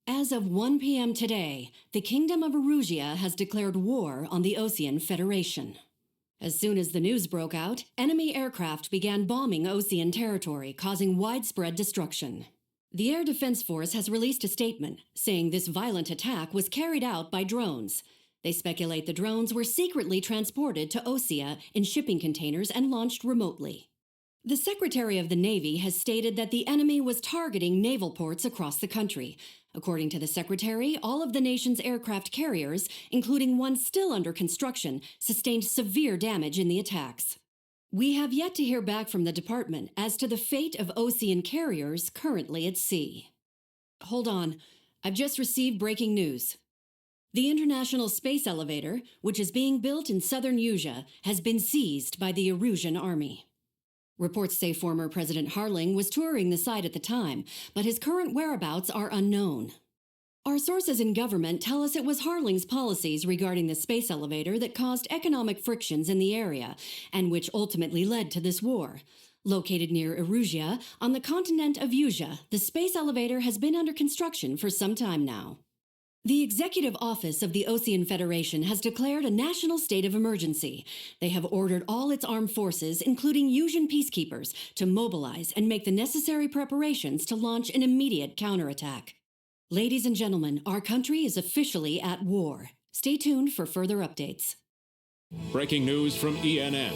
As of 1 p.m. today, the Kingdom of Erusia has declared war on the Osean Federation. As soon as the news broke out, enemy aircraft began bombing Osean territory, causing widespread destruction. The Air Defense Force has released a statement saying this violent attack was carried out by drones. They speculate the drones were secretly transported to Osea in shipping containers and launched remotely. The Secretary of the Navy has stated that the enemy was targeting naval ports across the country. According to the Secretary, all of the nation's aircraft carriers, including one still under construction, sustained severe damage in the attacks. We have yet to hear back from the department as to the fate of Osean carriers currently at sea. Hold on, I've just received breaking news. The International Space Elevator, which is being built in southern Usea, has been seized by the Erusian Army. Reports say former President Harling was touring the site at the time, but his current whereabouts are unknown. Our sources in government tell us it was Harling's policies regarding the space elevator that caused economic frictions in the area, and which ultimately led to this war. Located near Erusia, on the continent of Usea, the space elevator has been under construction for some time now. The Executive Office of the Osean Federation has declared a national state of emergency. They have ordered all its armed forces, including Usian peacekeepers, to mobilize and make the necessary preparations to launch an immediate counterattack. Ladies and gentlemen, our country is officially at war. Stay tuned for further updates. Breaking news from ENN.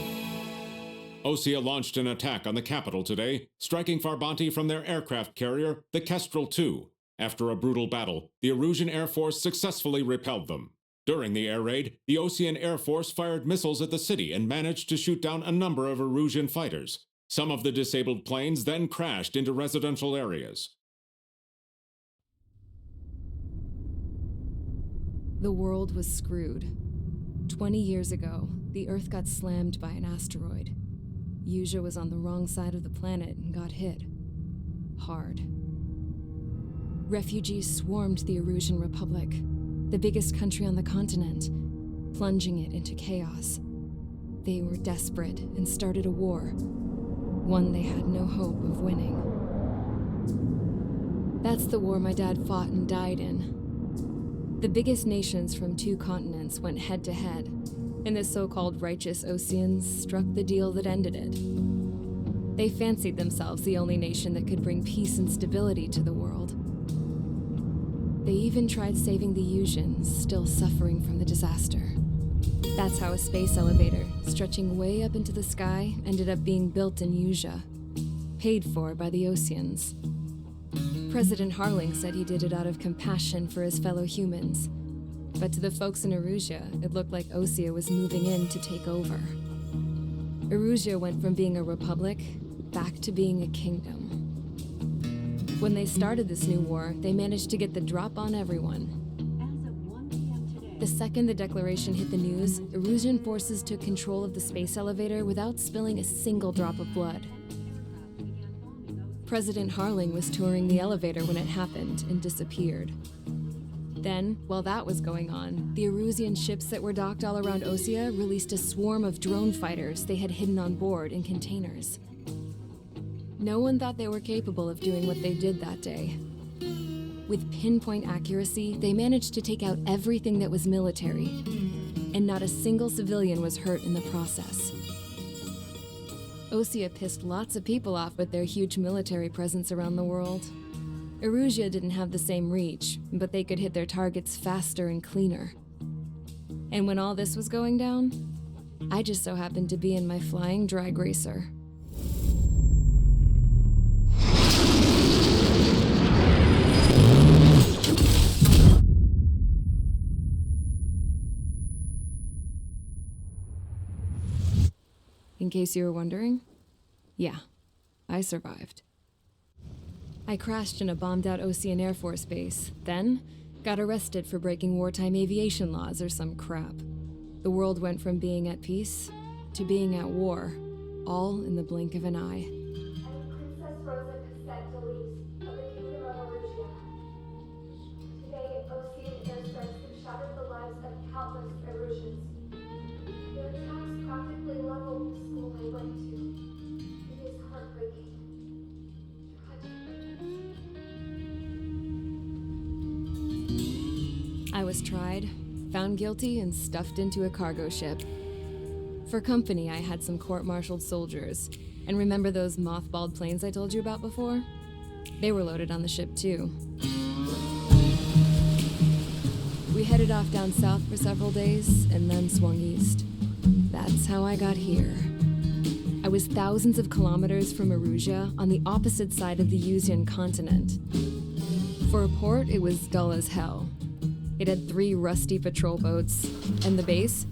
Osea launched an attack on the capital today, striking Farbanti from their aircraft carrier, the Kestrel II. After a brutal battle, the Erusian Air Force successfully repelled them. During the air raid, the Osean Air Force fired missiles at the city and managed to shoot down a number of Erusian fighters. Some of the disabled planes then crashed into residential areas. The world was screwed. 20 years ago, the Earth got slammed by an asteroid. Usea was on the wrong side of the planet and got hit. Hard. Refugees swarmed the Erusian Republic, the biggest country on the continent, plunging it into chaos. They were desperate and started a war, one they had no hope of winning. That's the war my dad fought and died in. The biggest nations from 2 continents went head-to-head, and the so-called righteous Oseans struck the deal that ended it. They fancied themselves the only nation that could bring peace and stability to the world. They even tried saving the Usians, still suffering from the disaster. That's how a space elevator, stretching way up into the sky, ended up being built in Usea, paid for by the Oseans. President Harling said he did it out of compassion for his fellow humans, but to the folks in Erusia, it looked like Osea was moving in to take over. Erusia went from being a republic back to being a kingdom. When they started this new war, they managed to get the drop on everyone. As of 1 p.m. today, The second the declaration hit the news, Erusian forces took control of the space elevator without spilling a single drop of blood. President Harling was touring the elevator when it happened and disappeared. Then, while that was going on, the Erusian ships that were docked all around Osea released a swarm of drone fighters they had hidden on board in containers. No one thought they were capable of doing what they did that day. With pinpoint accuracy, they managed to take out everything that was military, and not a single civilian was hurt in the process. Osea pissed lots of people off with their huge military presence around the world. Erusia didn't have the same reach, but they could hit their targets faster and cleaner. And when all this was going down, I just so happened to be in my flying drag racer. In case you were wondering, yeah, I survived. I crashed in a bombed-out Osean Air Force base, then got arrested for breaking wartime aviation laws or some crap. The world went from being at peace to being at war, all in the blink of an eye. I'm Princess Rosa Cassette Delise of the Kingdom of Erusia. Today, Osean airstrikes have shattered the lives of countless Erusians. Their attacks practically leveled the school I went to. It is heartbreaking. Tragic. I was tried, found guilty, and stuffed into a cargo ship. For company, I had some court-martialed soldiers. And remember those mothballed planes I told you about before? They were loaded on the ship, too. We headed off down south for several days, and then swung east. That's how I got here. I was thousands of kilometers from Erusia, on the opposite side of the Yuzian continent. For a port, it was dull as hell. It had 3 rusty patrol boats. And the base?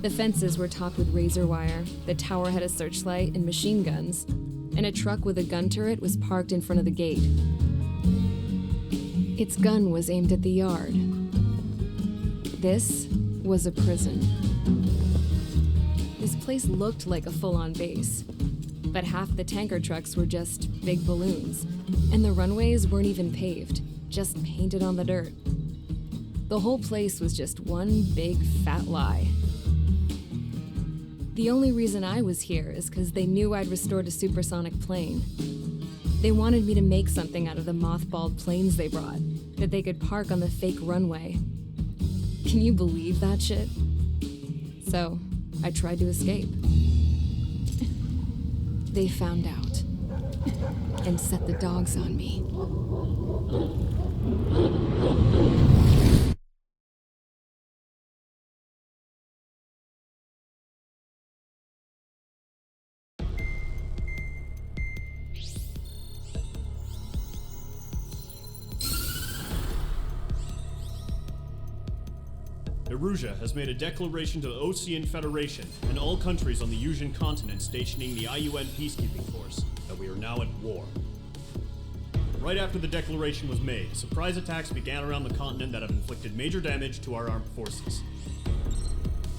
The fences were topped with razor wire, the tower had a searchlight and machine guns, and a truck with a gun turret was parked in front of the gate. Its gun was aimed at the yard. This was a prison. This place looked like a full-on base, but half the tanker trucks were just big balloons, and the runways weren't even paved, just painted on the dirt. The whole place was just one big fat lie. The only reason I was here is because they knew I'd restored a supersonic plane. They wanted me to make something out of the mothballed planes they brought, that they could park on the fake runway. Can you believe that shit? So, I tried to escape. They found out, and set the dogs on me. Erusia has made a declaration to the Osean Federation and all countries on the Yuzian continent stationing the IUN peacekeeping force that we are now at war. Right after the declaration was made, surprise attacks began around the continent that have inflicted major damage to our armed forces.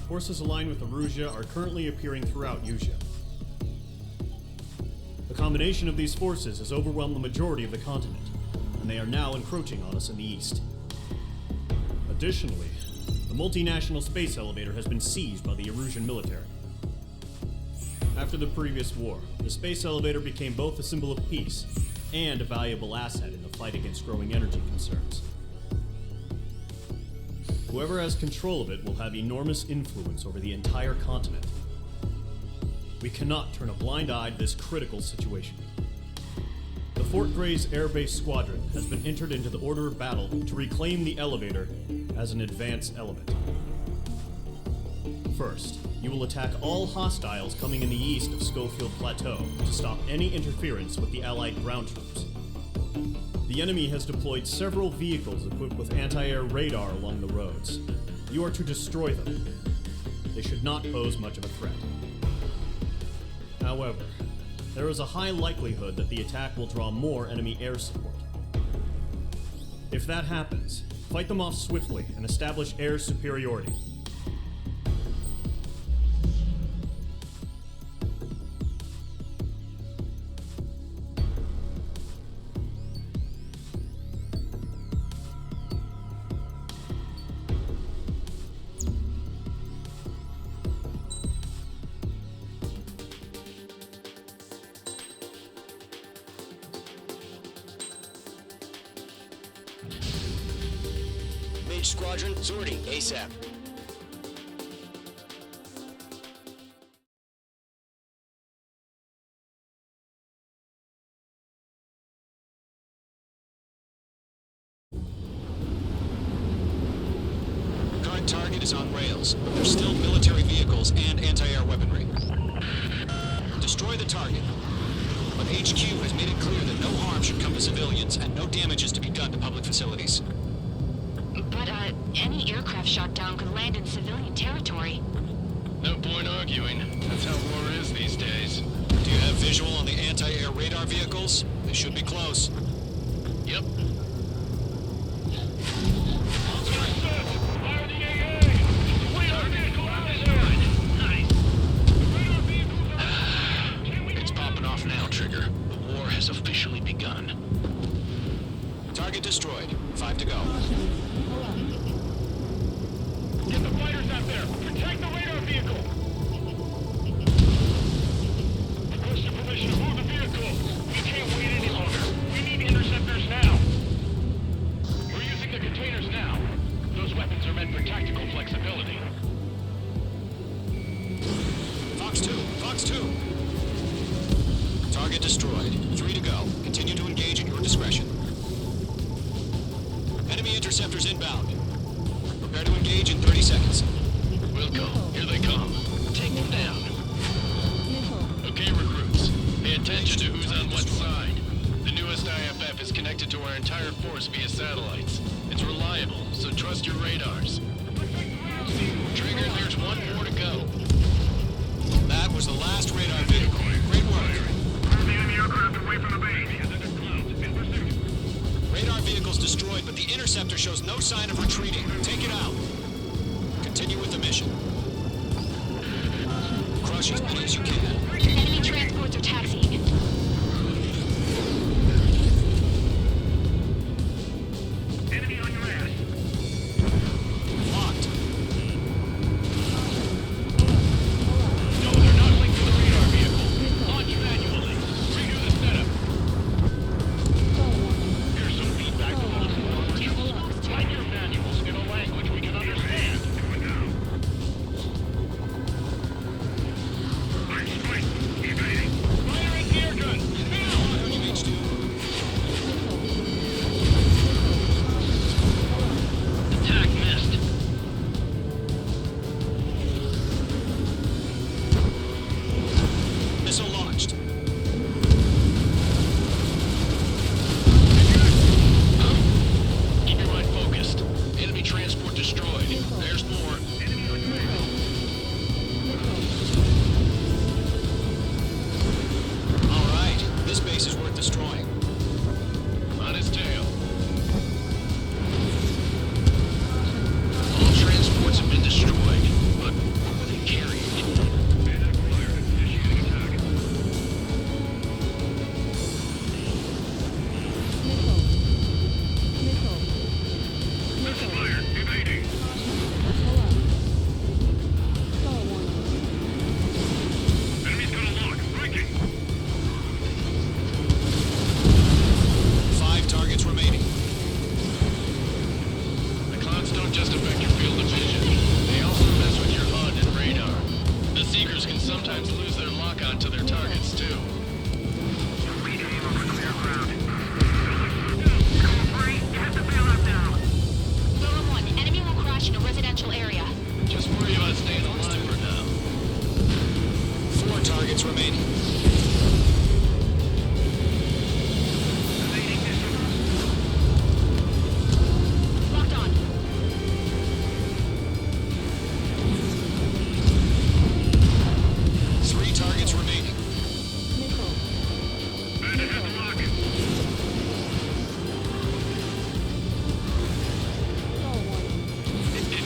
Forces aligned with Erusia are currently appearing throughout Yusia. The combination of these forces has overwhelmed the majority of the continent, and they are now encroaching on us in the east. Additionally, the multinational space elevator has been seized by the Erusian military. After the previous war, the space elevator became both a symbol of peace and a valuable asset in the fight against growing energy concerns. Whoever has control of it will have enormous influence over the entire continent. We cannot turn a blind eye to this critical situation. The Fort Gray's Air Base Squadron has been entered into the order of battle to reclaim the elevator as an advance element. First, you will attack all hostiles coming in the east of Schofield Plateau to stop any interference with the Allied ground troops. The enemy has deployed several vehicles equipped with anti-air radar along the roads. You are to destroy them. They should not pose much of a threat. However, there is a high likelihood that the attack will draw more enemy air support. If that happens, fight them off swiftly and establish air superiority. Mage Squadron, sorting ASAP. Current target is on rails, but there's still military vehicles and anti-air weaponry. Destroy the target. But HQ has made it clear that no harm should come to civilians and no damage is to be done to public facilities. But, any aircraft shot down could land in civilian territory. No point arguing. That's how war is these days. Do you have visual on the anti-air radar vehicles? They should be close. Yep. It's popping off now, Trigger. The war has officially begun. Target destroyed. 5 to go. Get the fighters out there! Protect the radar vehicle! Requesting permission to move the vehicle! We can't wait any longer! We need interceptors now! We're using the containers now! Those weapons are meant for tactical flexibility. Fox 2, Fox 2. Target destroyed. 3 to go. Continue to engage at your discretion. Enemy interceptors inbound. Prepare to engage in 30 seconds. Wilco, here they come. Take them down. Okay, recruits. Pay attention to who's on what side. The newest IFF is connected to our entire force via satellites. It's reliable, so trust your radars. Trigger, there's one more to go. That was the last radar vehicle. Great work. The enemy aircraft away from the base. In pursuit. Radar vehicle's destroyed, but the interceptor shows no sign of retreating. Take it out. Continue with the mission. Crush as many as you can. Enemy transports are taxiing. Enemy on your ass. Locked. No, they're not linked to the radar vehicle. Launch manually. Redo the setup. Here's some feedback from all supporters. Write your manuals in a language we can understand. Firing air gun. UH-2. Attack missed. Missile launched. Keep your mind focused. Enemy transport destroyed. There's more. All right. This base is worth destroying. On his tail. All transports have been destroyed, but what were they carrying? Fire, evading. Enemy's gonna lock. Breaking. 5 targets remaining. The clouds don't just affect your field of vision. They also mess with your HUD and radar. The Seekers can sometimes lose their lock-on to their targets, too. Roller 1, enemy will crash in a residential area. Just worry about staying alive for now. 4 targets remaining. Locked on. 3 targets remaining. Bandit has the lock.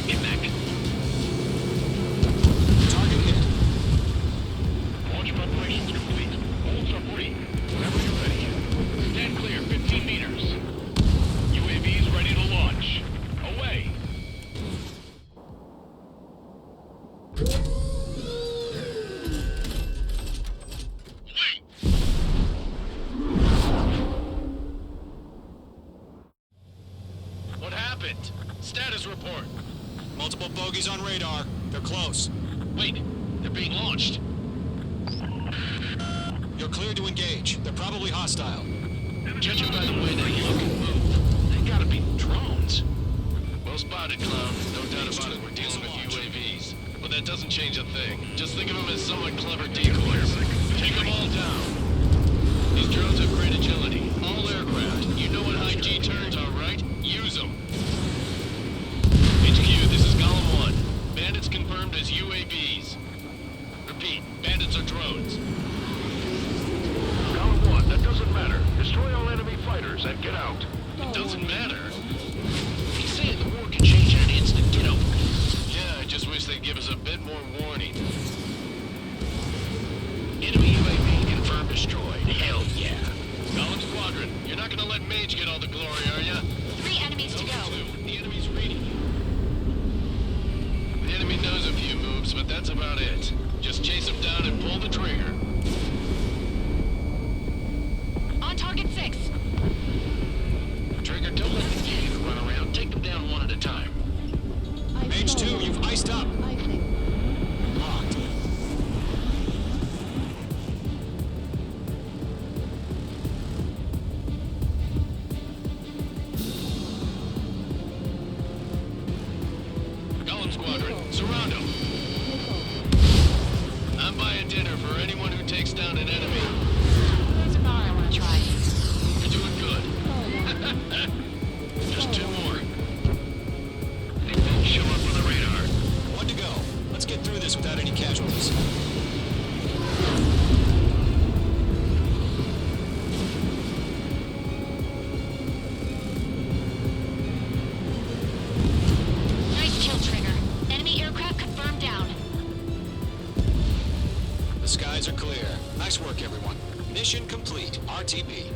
Get back. Target hit. Launch preparations complete. Bolts are free. Whenever you're ready. Stand clear, 15 meters. UAVs ready to launch. Away. What happened? Status report. Multiple bogies on radar. They're close. Wait, they're being launched. You're cleared to engage. They're probably hostile. Judging by the way they look and move, they gotta be drones. Well spotted, Clown. No doubt about it, we're dealing with UAVs. But that doesn't change a thing. Just think of them as somewhat clever decoys. Take them all down. These drones have great agility. All aircraft. You know what high G turns are, right? Use them. HQ, this is Golem 1. Bandits confirmed as UAVs. Repeat, bandits are drones. Golem 1, that doesn't matter. Destroy all enemy fighters and get out. It doesn't matter. He's saying the war can change in an instant, kiddo. Yeah, I just wish they'd give us a bit more warning. Enemy UAV confirmed destroyed. Hell yeah. Golem Squadron, you're not gonna let Mage get all the glory, are ya? 3 enemies to go. The enemy's reading you. The enemy knows a few moves, but that's about it. Just chase him down and pull the trigger. On target 6. Trigger, don't let the teeth run around. Take them down one at a time. Surround them. I'm buying dinner for anyone who takes down an enemy. There's a bar I want to try. You're doing good. Just two more. Anything show up on the radar? One to go. Let's get through this without any casualties. Nice kill, Trigger. Enemy aircraft confirmed down. The skies are clear. Nice work, everyone. Mission complete. RTB.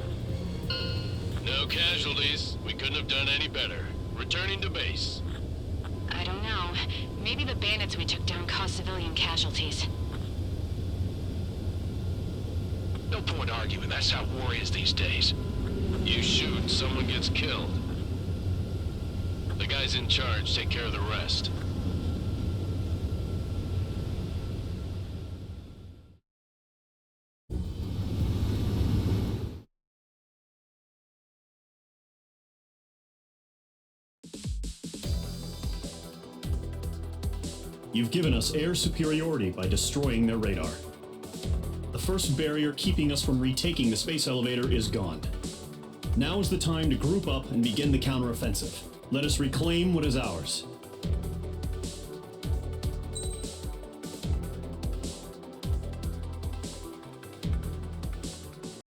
No casualties. We couldn't have done any better. Returning to base. I don't know. Maybe the bandits we took down caused civilian casualties. No point arguing. That's how war is these days. You shoot, someone gets killed. The guys in charge take care of the rest. You've given us air superiority by destroying their radar. The first barrier keeping us from retaking the space elevator is gone. Now is the time to group up and begin the counteroffensive. Let us reclaim what is ours.